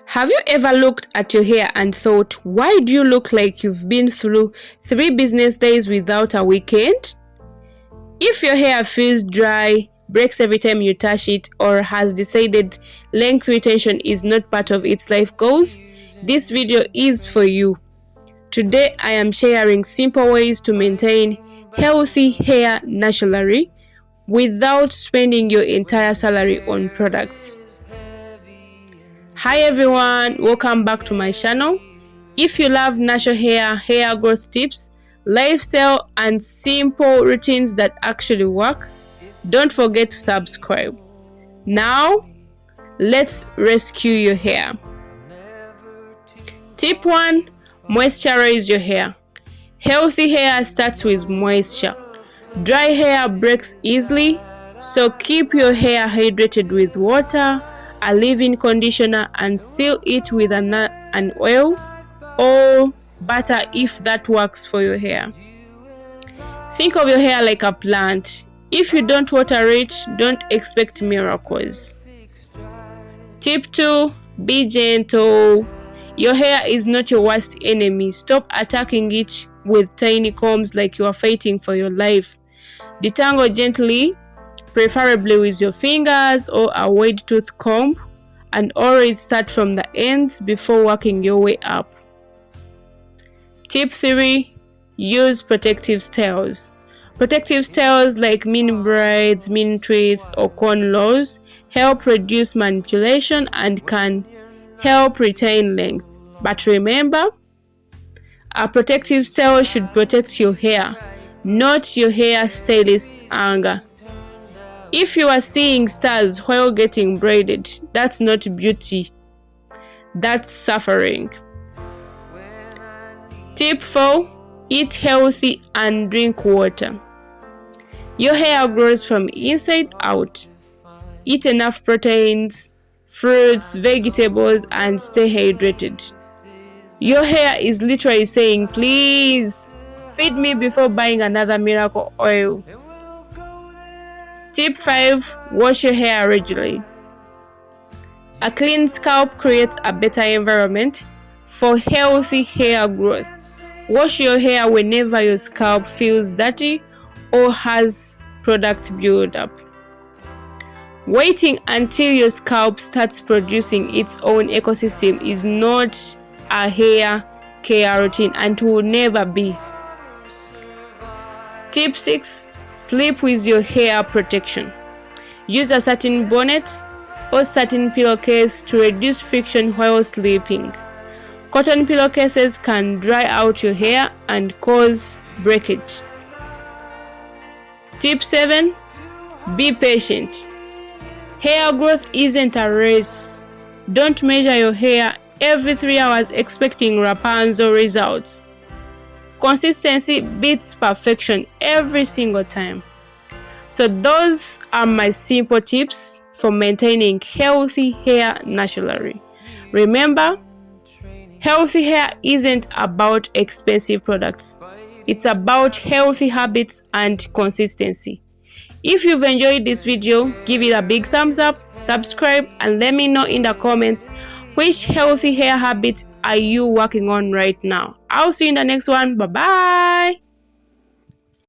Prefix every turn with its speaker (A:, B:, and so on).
A: Have you ever looked at your hair and thought, why do you look like you've been through 3 business days without a weekend? If your hair feels dry, breaks every time you touch it, or has decided length retention is not part of its life goals, this video is for you. Today I am sharing simple ways to maintain healthy hair naturally without spending your entire salary on products. Hi everyone, welcome back to my channel. If you love natural hair growth tips, lifestyle and simple routines that actually work, don't forget to subscribe. Now, let's rescue your hair. Tip 1. Moisturize your hair. Healthy hair starts with moisture. Dry hair breaks easily, so keep your hair hydrated with water, a leave-in conditioner, and seal it with an oil or butter if that works for your hair. Think of your hair like a plant. If you don't water it, don't expect miracles. Tip 2. Be gentle. Your hair is not your worst enemy. Stop attacking it with tiny combs like you are fighting for your life. Detangle gently, preferably with your fingers or a wide tooth comb, and always start from the ends before working your way up. Tip 3. Use protective styles. Protective styles like mini braids, mini twists, or cornrows help reduce manipulation and can help retain length. But remember, a protective style should protect your hair, not your hairstylist's anger. If you are seeing stars while getting braided, that's not beauty, that's suffering. Tip 4. Eat healthy and drink water. Your hair grows from inside out. Eat enough proteins, fruits, vegetables, and stay hydrated. Your hair is literally saying, please, feed me before buying another miracle oil. Tip 5. Wash your hair regularly. A clean scalp creates a better environment for healthy hair growth. Wash your hair whenever your scalp feels dirty or has product buildup. Waiting until your scalp starts producing its own ecosystem is not a hair care routine and will never be. Tip 6. Sleep with your hair protection. Use a satin bonnet or satin pillowcase to reduce friction while sleeping. Cotton pillowcases can dry out your hair and cause breakage. Tip 7. Be patient. Hair growth isn't a race. Don't measure your hair every 3 hours expecting Rapunzel results. Consistency beats perfection every single time. So those are my simple tips for maintaining healthy hair naturally. Remember, healthy hair isn't about expensive products. It's about healthy habits and consistency. If you've enjoyed this video, give it a big thumbs up, subscribe, and let me know in the comments which healthy hair habit are you working on right now. I'll see you in the next one. Bye-bye.